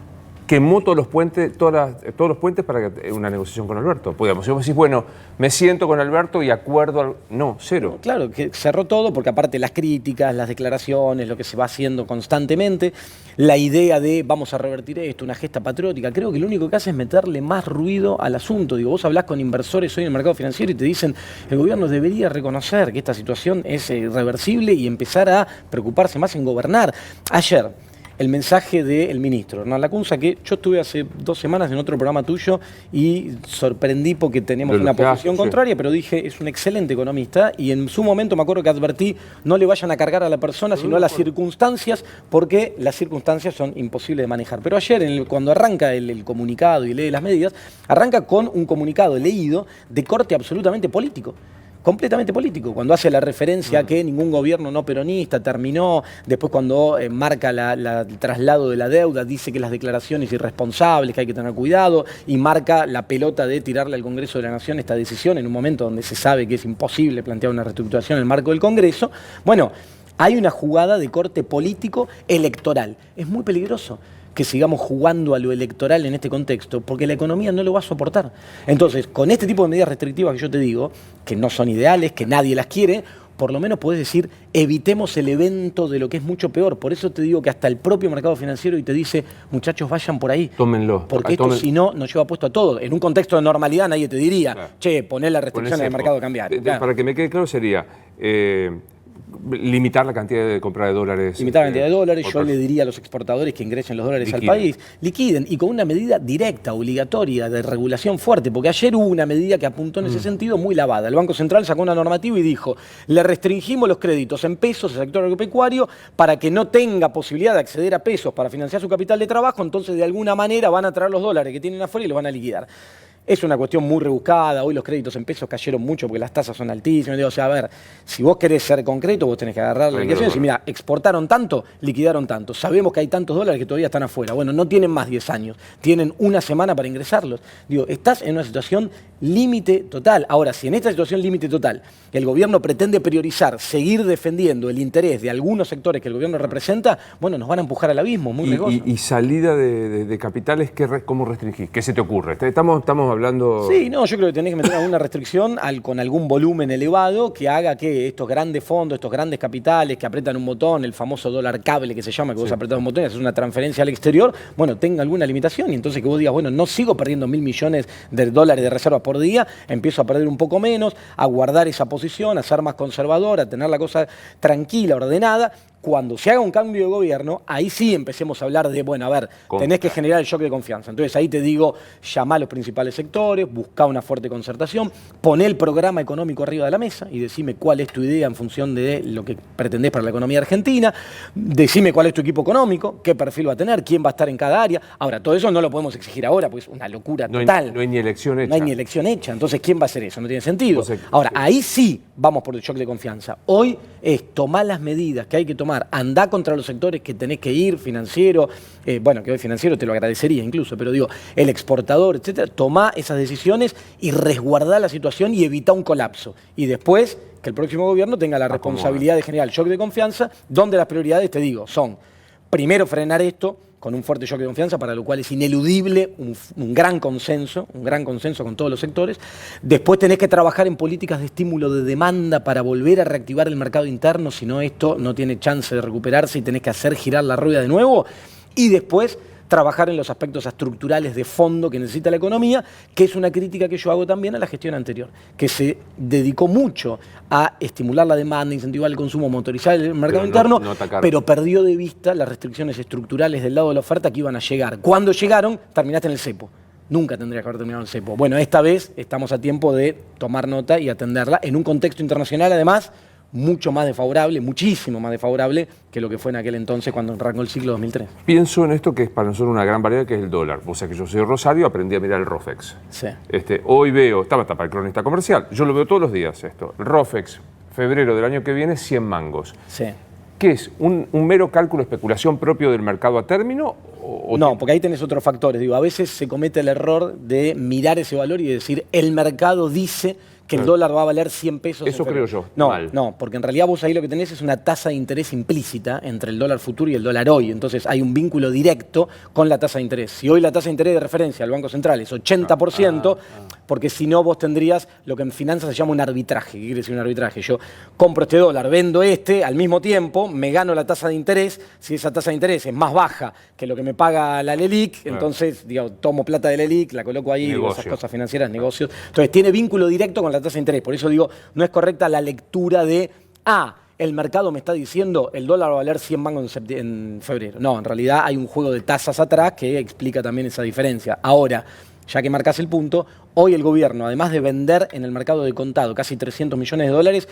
Quemó todos los puentes, todos los puentes para una negociación con Alberto. Podríamos, si vos decís, bueno, me siento con Alberto y acuerdo, no, cero. Claro, que cerró todo porque aparte las críticas, las declaraciones, lo que se va haciendo constantemente, la idea de vamos a revertir esto, una gesta patriótica, creo que lo único que hace es meterle más ruido al asunto. Digo, vos hablás con inversores hoy en el mercado financiero y te dicen, el gobierno debería reconocer que esta situación es irreversible y empezar a preocuparse más en gobernar. Ayer, el mensaje del ministro Hernán Lacunza, que yo estuve hace 2 semanas en otro programa tuyo y sorprendí porque tenemos una posición contraria, pero dije, es un excelente economista y en su momento me acuerdo que advertí, no le vayan a cargar a la persona, sino a las circunstancias, porque las circunstancias son imposibles de manejar. Pero ayer, cuando arranca el comunicado y lee las medidas, arranca con un comunicado leído de corte absolutamente político. Completamente político, cuando hace la referencia a que ningún gobierno no peronista terminó, después cuando marca el traslado de la deuda, dice que las declaraciones irresponsables, que hay que tener cuidado, y marca la pelota de tirarle al Congreso de la Nación esta decisión en un momento donde se sabe que es imposible plantear una reestructuración en el marco del Congreso. Bueno, hay una jugada de corte político electoral. Es muy peligroso que sigamos jugando a lo electoral en este contexto, porque la economía no lo va a soportar. Entonces, con este tipo de medidas restrictivas que yo te digo, que no son ideales, que nadie las quiere, por lo menos podés decir, evitemos el evento de lo que es mucho peor. Por eso te digo que hasta el propio mercado financiero y te dice, muchachos, vayan por ahí. Tómenlo. Porque esto, si no, nos lleva puesto a todo. En un contexto de normalidad nadie te diría, claro, che, poné la restricción del mercado cambiario. Claro. Para que me quede claro sería... limitar la cantidad de compra de dólares. Limitar la cantidad de dólares, yo le diría a los exportadores que ingresen los dólares al país, liquiden, y con una medida directa, obligatoria, de regulación fuerte, porque ayer hubo una medida que apuntó en ese sentido muy lavada. El Banco Central sacó una normativa y dijo, le restringimos los créditos en pesos al sector agropecuario para que no tenga posibilidad de acceder a pesos para financiar su capital de trabajo, entonces de alguna manera van a traer los dólares que tienen afuera y los van a liquidar. Es una cuestión muy rebuscada, hoy los créditos en pesos cayeron mucho porque las tasas son altísimas. O sea, a ver, si vos querés ser concreto, vos tenés que agarrar la liquidación y decir, mira, exportaron tanto, liquidaron tanto. Sabemos que hay tantos dólares que todavía están afuera. Bueno, no tienen más 10 años, tienen una semana para ingresarlos. Digo, estás en una situación límite total. Ahora, si en esta situación límite total el gobierno pretende priorizar, seguir defendiendo el interés de algunos sectores que el gobierno representa, bueno, nos van a empujar al abismo, muy riesgoso. Y salida de capitales, ¿cómo restringís? ¿Qué se te ocurre? Estamos hablando... Sí, no, yo creo que tenés que meter alguna restricción con algún volumen elevado que haga que estos grandes fondos, estos grandes capitales que apretan un botón, el famoso dólar cable que se llama, que vos apretás un botón y haces una transferencia al exterior, bueno, tenga alguna limitación y entonces que vos digas, bueno, no sigo perdiendo 1.000 millones de dólares de reservas por día, empiezo a perder un poco menos, a guardar esa posición, a ser más conservador, a tener la cosa tranquila, ordenada. Cuando se haga un cambio de gobierno, ahí sí empecemos a hablar de, bueno, a ver, tenés que generar el shock de confianza. Entonces ahí te digo, llamá a los principales sectores, buscá una fuerte concertación, poné el programa económico arriba de la mesa y decime cuál es tu idea en función de lo que pretendés para la economía argentina, decime cuál es tu equipo económico, qué perfil va a tener, quién va a estar en cada área. Ahora, todo eso no lo podemos exigir ahora, pues es una locura total. No hay ni elección hecha. No hay ni elección hecha, entonces ¿quién va a hacer eso? No tiene sentido. Ahora, ahí sí vamos por el shock de confianza. Hoy es tomar las medidas que hay que tomar, andá contra los sectores que tenés que ir, financiero, bueno, que hoy financiero te lo agradecería incluso, pero digo, el exportador, etcétera, tomá esas decisiones y resguardá la situación y evitá un colapso. Y después, que el próximo gobierno tenga la responsabilidad de generar el shock de confianza, donde las prioridades, te digo, son, primero frenar esto, con un fuerte shock de confianza, para lo cual es ineludible un gran consenso con todos los sectores. Después tenés que trabajar en políticas de estímulo de demanda para volver a reactivar el mercado interno, si no esto no tiene chance de recuperarse y tenés que hacer girar la rueda de nuevo. Y después trabajar en los aspectos estructurales de fondo que necesita la economía, que es una crítica que yo hago también a la gestión anterior, que se dedicó mucho a estimular la demanda, incentivar el consumo, motorizar el mercado interno, pero perdió de vista las restricciones estructurales del lado de la oferta que iban a llegar. Cuando llegaron, terminaste en el cepo. Nunca tendría que haber terminado en el cepo. Bueno, esta vez estamos a tiempo de tomar nota y atenderla en un contexto internacional, además, mucho más desfavorable, muchísimo más desfavorable que lo que fue en aquel entonces cuando arrancó el ciclo 2003. Pienso en esto que es para nosotros una gran variedad, que es el dólar. O sea, que yo soy de Rosario, aprendí a mirar el ROFEX. Sí. Hoy veo, estaba para el cronista comercial, yo lo veo todos los días esto. El ROFEX, febrero del año que viene, 100 mangos. Sí. ¿Qué es? ¿Un mero cálculo, especulación propio del mercado a término? No, porque ahí tenés otros factores. Digo, a veces se comete el error de mirar ese valor y decir, el mercado dice que el dólar va a valer 100 pesos. Eso creo yo. No, mal. No, porque en realidad vos ahí lo que tenés es una tasa de interés implícita entre el dólar futuro y el dólar hoy. Entonces hay un vínculo directo con la tasa de interés. Si hoy la tasa de interés de referencia del Banco Central es 80%, porque si no vos tendrías lo que en finanzas se llama un arbitraje. ¿Qué quiere decir un arbitraje? Yo compro este dólar, vendo este, al mismo tiempo me gano la tasa de interés. Si esa tasa de interés es más baja que lo que me paga la LELIQ, entonces digo, tomo plata de LELIQ, la coloco ahí, digo, esas cosas financieras, negocios. Entonces tiene vínculo directo con la tasa de interés. Por eso digo, no es correcta la lectura de, el mercado me está diciendo el dólar va a valer 100 mangos en febrero. No, en realidad hay un juego de tasas atrás que explica también esa diferencia. Ahora, ya que marcas el punto, hoy el gobierno, además de vender en el mercado de contado casi 300 millones de dólares,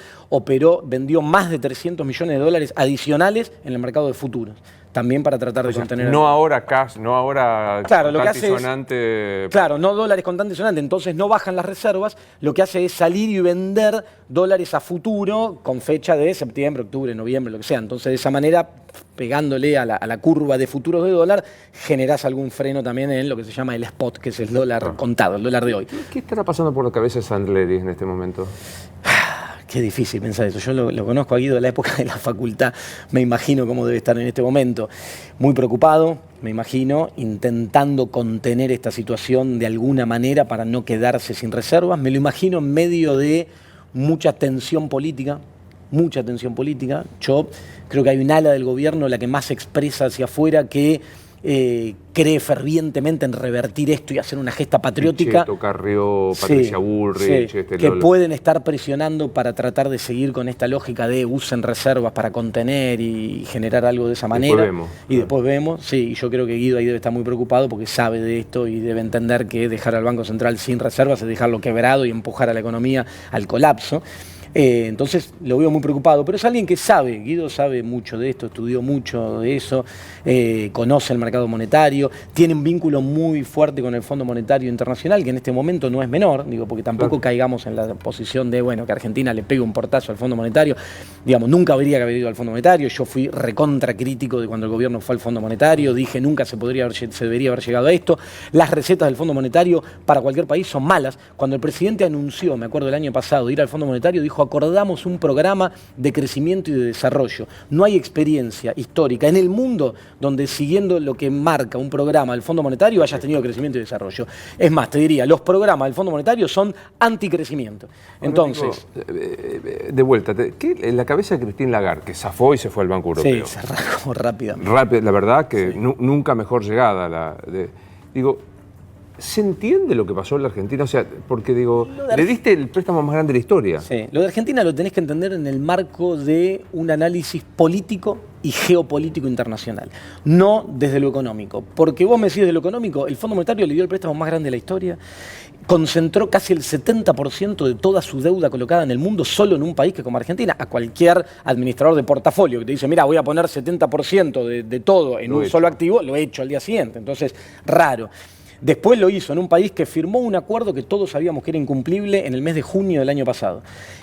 vendió más de 300 millones de dólares adicionales en el mercado de futuros. También para tratar de contener... No ahora cash, no ahora claro, lo que hace sonante... Claro, no dólares contante y sonante, entonces no bajan las reservas, lo que hace es salir y vender dólares a futuro con fecha de septiembre, octubre, noviembre, lo que sea. Entonces de esa manera, pegándole a la curva de futuros de dólar, generás algún freno también en lo que se llama el spot, que es el dólar contado, el dólar de hoy. ¿Qué estará pasando por la cabeza de Sandleri en este momento? Qué difícil pensar eso. Yo lo conozco a Guido de la época de la facultad. Me imagino cómo debe estar en este momento. Muy preocupado, me imagino, intentando contener esta situación de alguna manera para no quedarse sin reservas. Me lo imagino en medio de mucha tensión política. Mucha tensión política. Yo creo que hay un ala del gobierno, la que más expresa hacia afuera, que cree fervientemente en revertir esto y hacer una gesta patriótica. Pichetto, Carrió, Patricia Bullrich. Que pueden estar presionando para tratar de seguir con esta lógica de usen reservas para contener y generar algo de esa manera. Después vemos. Sí, y yo creo que Guido ahí debe estar muy preocupado porque sabe de esto y debe entender que dejar al Banco Central sin reservas es dejarlo quebrado y empujar a la economía al colapso. Entonces lo veo muy preocupado, pero es alguien que sabe, Guido sabe mucho de esto, estudió mucho de eso, conoce el mercado monetario, tiene un vínculo muy fuerte con el Fondo Monetario Internacional, que en este momento no es menor, digo, porque tampoco caigamos en la posición de, bueno, que Argentina le pegue un portazo al Fondo Monetario, digamos, nunca habría que haber ido al Fondo Monetario, yo fui recontra crítico de cuando el gobierno fue al Fondo Monetario, dije nunca se debería haber llegado a esto, las recetas del Fondo Monetario para cualquier país son malas, cuando el presidente anunció, me acuerdo el año pasado, ir al Fondo Monetario, dijo acordamos un programa de crecimiento y de desarrollo. No hay experiencia histórica en el mundo donde siguiendo lo que marca un programa del Fondo Monetario hayas tenido crecimiento y desarrollo. Es más, te diría, los programas del Fondo Monetario son anticrecimiento. Entonces... de vuelta, ¿qué en la cabeza de Christine Lagarde, que zafó y se fue al Banco Europeo? Sí, se rajó rápidamente. La verdad que nunca mejor llegada. Digo, ¿se entiende lo que pasó en la Argentina? O sea, porque digo, le diste el préstamo más grande de la historia. Sí, lo de Argentina lo tenés que entender en el marco de un análisis político y geopolítico internacional, no desde lo económico. Porque vos me decís de lo económico, el Fondo Monetario le dio el préstamo más grande de la historia, concentró casi el 70% de toda su deuda colocada en el mundo solo en un país que como Argentina. A cualquier administrador de portafolio que te dice, mira, voy a poner 70% de todo en un solo activo, lo he hecho al día siguiente. Entonces, raro. Después lo hizo en un país que firmó un acuerdo que todos sabíamos que era incumplible en el mes de junio del año pasado.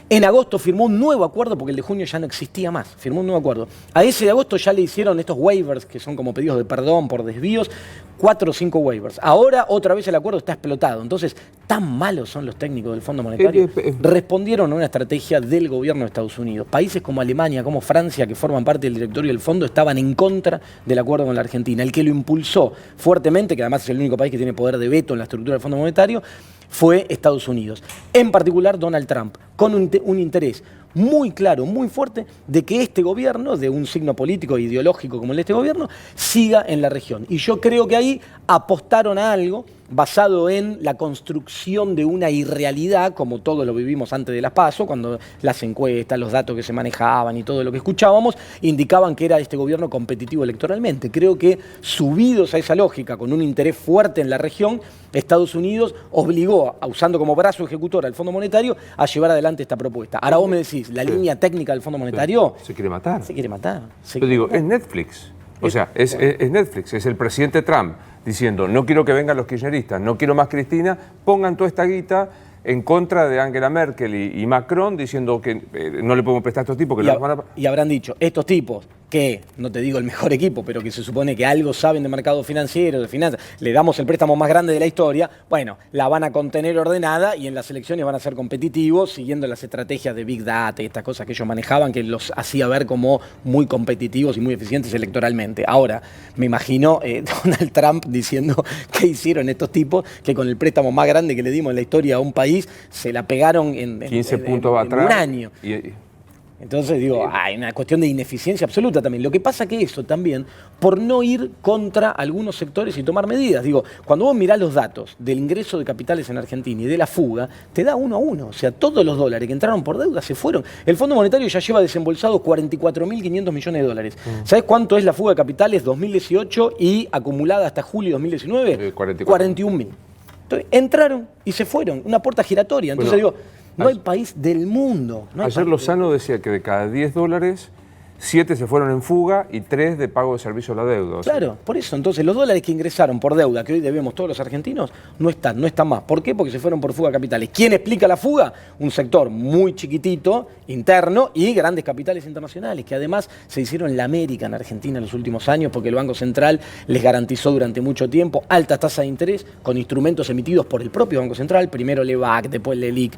En agosto firmó un nuevo acuerdo porque el de junio ya no existía más. Firmó un nuevo acuerdo. A ese de agosto ya le hicieron estos waivers, que son como pedidos de perdón por desvíos, 4 o 5 waivers. Ahora otra vez el acuerdo está explotado. Entonces, tan malos son los técnicos del Fondo Monetario. Respondieron a una estrategia del gobierno de Estados Unidos. Países como Alemania, como Francia, que forman parte del directorio del fondo, estaban en contra del acuerdo con la Argentina. El que lo impulsó fuertemente, que además es el único país que tiene poder de veto en la estructura del Fondo Monetario, fue Estados Unidos. En particular Donald Trump, con un interés muy claro, muy fuerte, de que este gobierno, de un signo político e ideológico como el de este gobierno, siga en la región. Y yo creo que ahí apostaron a algo basado en la construcción de una irrealidad, como todos lo vivimos antes de las PASO, cuando las encuestas, los datos que se manejaban y todo lo que escuchábamos, indicaban que era este gobierno competitivo electoralmente. Creo que subidos a esa lógica, con un interés fuerte en la región, Estados Unidos obligó, usando como brazo ejecutor al Fondo Monetario, a llevar adelante esta propuesta. Ahora vos me decís, la línea técnica del Fondo Monetario... Se quiere matar. Se quiere matar. Yo digo, es Netflix. O sea, es Netflix, es el presidente Trump diciendo, no quiero que vengan los kirchneristas, no quiero más Cristina, pongan toda esta guita en contra de Angela Merkel y Macron, diciendo que no le podemos prestar a estos tipos que los van a... Y habrán dicho, estos tipos que, no te digo el mejor equipo, pero que se supone que algo saben de mercado financiero, de finanzas, le damos el préstamo más grande de la historia, bueno, la van a contener ordenada y en las elecciones van a ser competitivos, siguiendo las estrategias de Big Data y estas cosas que ellos manejaban, que los hacía ver como muy competitivos y muy eficientes electoralmente. Ahora, me imagino Donald Trump diciendo qué hicieron estos tipos que con el préstamo más grande que le dimos en la historia a un país, se la pegaron en 15 puntos atrás. Un año. Entonces digo, hay una cuestión de ineficiencia absoluta también. Lo que pasa que eso también, por no ir contra algunos sectores y tomar medidas. Digo, cuando vos mirás los datos del ingreso de capitales en Argentina y de la fuga, te da 1 a 1. O sea, todos los dólares que entraron por deuda se fueron. El Fondo Monetario ya lleva desembolsado 44.500 millones de dólares. ¿Sabés cuánto es la fuga de capitales 2018 y acumulada hasta julio de 2019? 41.000. Entonces, entraron y se fueron. Una puerta giratoria. Entonces digo... No hay país del mundo. Ayer Lozano decía que de cada 10 dólares, 7 se fueron en fuga y 3 de pago de servicio a la deuda. Claro, por eso. Entonces, los dólares que ingresaron por deuda, que hoy debemos todos los argentinos, no están más. ¿Por qué? Porque se fueron por fuga de capitales. ¿Quién explica la fuga? Un sector muy chiquitito, interno, y grandes capitales internacionales, que además se hicieron la América en Argentina en los últimos años, porque el Banco Central les garantizó durante mucho tiempo altas tasas de interés con instrumentos emitidos por el propio Banco Central, primero el EVAC, después el LELIC,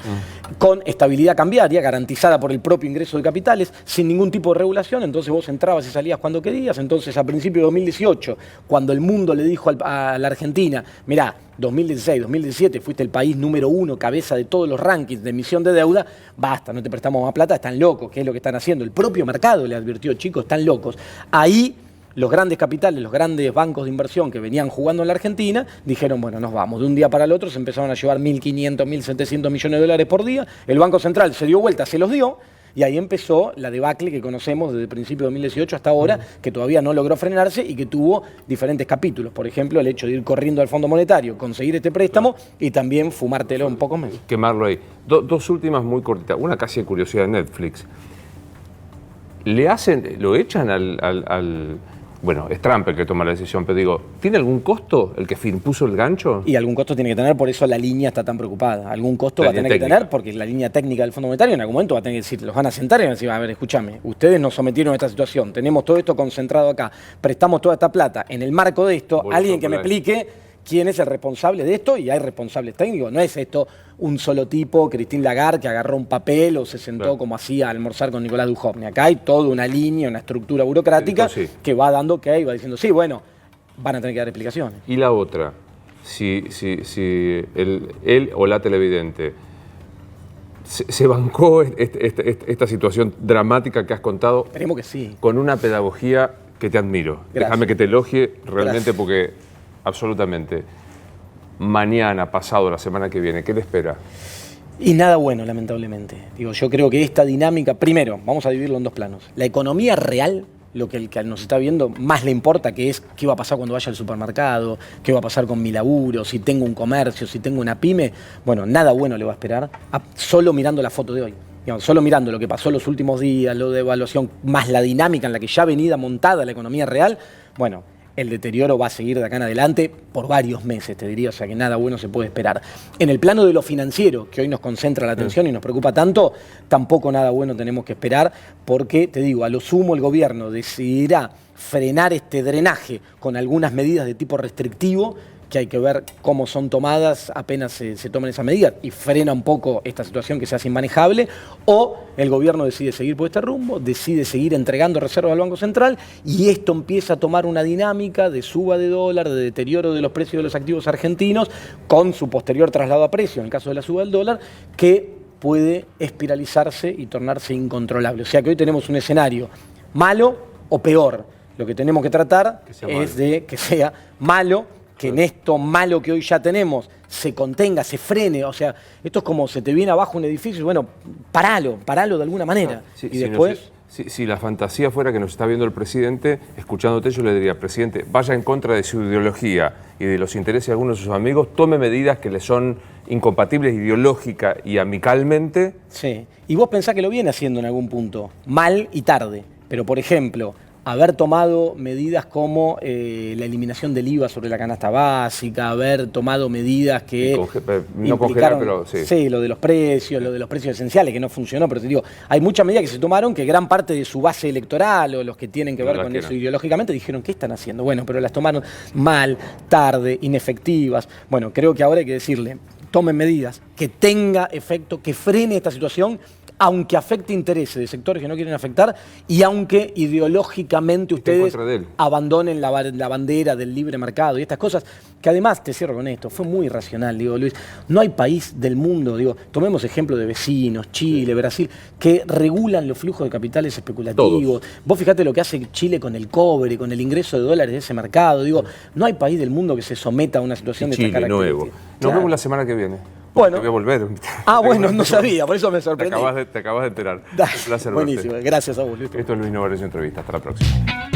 con estabilidad cambiaria garantizada por el propio ingreso de capitales, sin ningún tipo de regulación. Entonces vos entrabas y salías cuando querías. Entonces a principios de 2018, cuando el mundo le dijo a la Argentina, mirá, 2016, 2017 fuiste el país número 1, cabeza de todos los rankings de emisión de deuda, basta, no te prestamos más plata, están locos, ¿qué es lo que están haciendo? El propio mercado le advirtió, chicos, están locos. Ahí los grandes capitales, los grandes bancos de inversión que venían jugando en la Argentina, dijeron, bueno, nos vamos. De un día para el otro se empezaron a llevar 1.500, 1.700 millones de dólares por día. El Banco Central se dio vuelta, se los dio. Y ahí empezó la debacle que conocemos desde el principio de 2018 hasta ahora, que todavía no logró frenarse y que tuvo diferentes capítulos. Por ejemplo, el hecho de ir corriendo al Fondo Monetario, conseguir este préstamo y también fumártelo en pocos meses. Quemarlo ahí. Dos últimas muy cortitas. Una casi de curiosidad de Netflix. ¿Lo echan al bueno, es Trump el que toma la decisión, pero digo, ¿tiene algún costo el que puso el gancho? Y algún costo tiene que tener, por eso la línea está tan preocupada. Algún costo va a tener que tener, porque la línea técnica del Fondo Monetario en algún momento va a tener que decir, los van a sentar y van a decir, a ver, escúchame, ustedes nos sometieron a esta situación, tenemos todo esto concentrado acá, prestamos toda esta plata, en el marco de esto, alguien que me explique quién es el responsable de esto, y hay responsables técnicos, no es esto un solo tipo, Christine Lagarde, que agarró un papel o se sentó como hacía a almorzar con Nicolás Dujovne. Acá hay toda una línea, una estructura burocrática que va dando y va diciendo, sí, bueno, van a tener que dar explicaciones. Y la otra, si él o la televidente se bancó esta situación dramática que has contado. Esperemos que sí. Con una pedagogía que te admiro. Gracias. Déjame que te elogie realmente. Gracias. Porque absolutamente mañana, pasado, la semana que viene, ¿qué le espera? Y nada bueno, lamentablemente. Digo, yo creo que esta dinámica, primero, vamos a dividirlo en dos planos. La economía real, lo que el que nos está viendo más le importa, que es qué va a pasar cuando vaya al supermercado, qué va a pasar con mi laburo, si tengo un comercio, si tengo una pyme. Bueno, nada bueno le va a esperar, solo mirando la foto de hoy. Digamos, solo mirando lo que pasó los últimos días, lo de evaluación, más la dinámica en la que ya venía montada la economía real, bueno, el deterioro va a seguir de acá en adelante por varios meses, te diría, o sea que nada bueno se puede esperar. En el plano de lo financiero, que hoy nos concentra la atención y nos preocupa tanto, tampoco nada bueno tenemos que esperar, porque, te digo, a lo sumo el gobierno decidirá frenar este drenaje con algunas medidas de tipo restrictivo, que hay que ver cómo son tomadas apenas se tomen esas medidas y frena un poco esta situación que se hace inmanejable, o el gobierno decide seguir por este rumbo, decide seguir entregando reservas al Banco Central y esto empieza a tomar una dinámica de suba de dólar, de deterioro de los precios de los activos argentinos, con su posterior traslado a precio, en el caso de la suba del dólar, que puede espiralizarse y tornarse incontrolable. O sea que hoy tenemos un escenario malo o peor. Lo que tenemos que tratar es de que sea malo, que en esto malo que hoy ya tenemos se contenga, se frene. O sea, esto es como se te viene abajo un edificio y bueno, paralo de alguna manera. Sí, y después... Si la fantasía fuera que nos está viendo el presidente, escuchándote yo le diría, presidente, vaya en contra de su ideología y de los intereses de algunos de sus amigos, tome medidas que le son incompatibles ideológica y amicalmente. Sí, y vos pensás que lo viene haciendo en algún punto, mal y tarde, pero por ejemplo, haber tomado medidas como la eliminación del IVA sobre la canasta básica, haber tomado medidas que no congelar, pero sí. Sí, lo de los precios esenciales, que no funcionó, pero te digo, hay muchas medidas que se tomaron que gran parte de su base electoral o los que tienen que ver con eso ideológicamente dijeron, ¿qué están haciendo? Bueno, pero las tomaron mal, tarde, inefectivas. Bueno, creo que ahora hay que decirle, tomen medidas que tenga efecto, que frene esta situación, aunque afecte intereses de sectores que no quieren afectar y aunque ideológicamente ustedes abandonen la bandera del libre mercado y estas cosas, que además, te cierro con esto, fue muy irracional, digo, Luis, no hay país del mundo, digo, tomemos ejemplo de vecinos, Chile, Brasil, que regulan los flujos de capitales especulativos. Todos. Vos fijate lo que hace Chile con el cobre, con el ingreso de dólares de ese mercado, digo, no hay país del mundo que se someta a una situación de esta característica. Nuevo. Nos vemos la semana que viene. Bueno. Te voy a volver. Ah, bueno, no sabía, por eso me sorprendí. Te acabas de enterar. Un placer buenísimo, verte. gracias a vos, Luis. Esto es Luis Novarecio Entrevista. Hasta la próxima.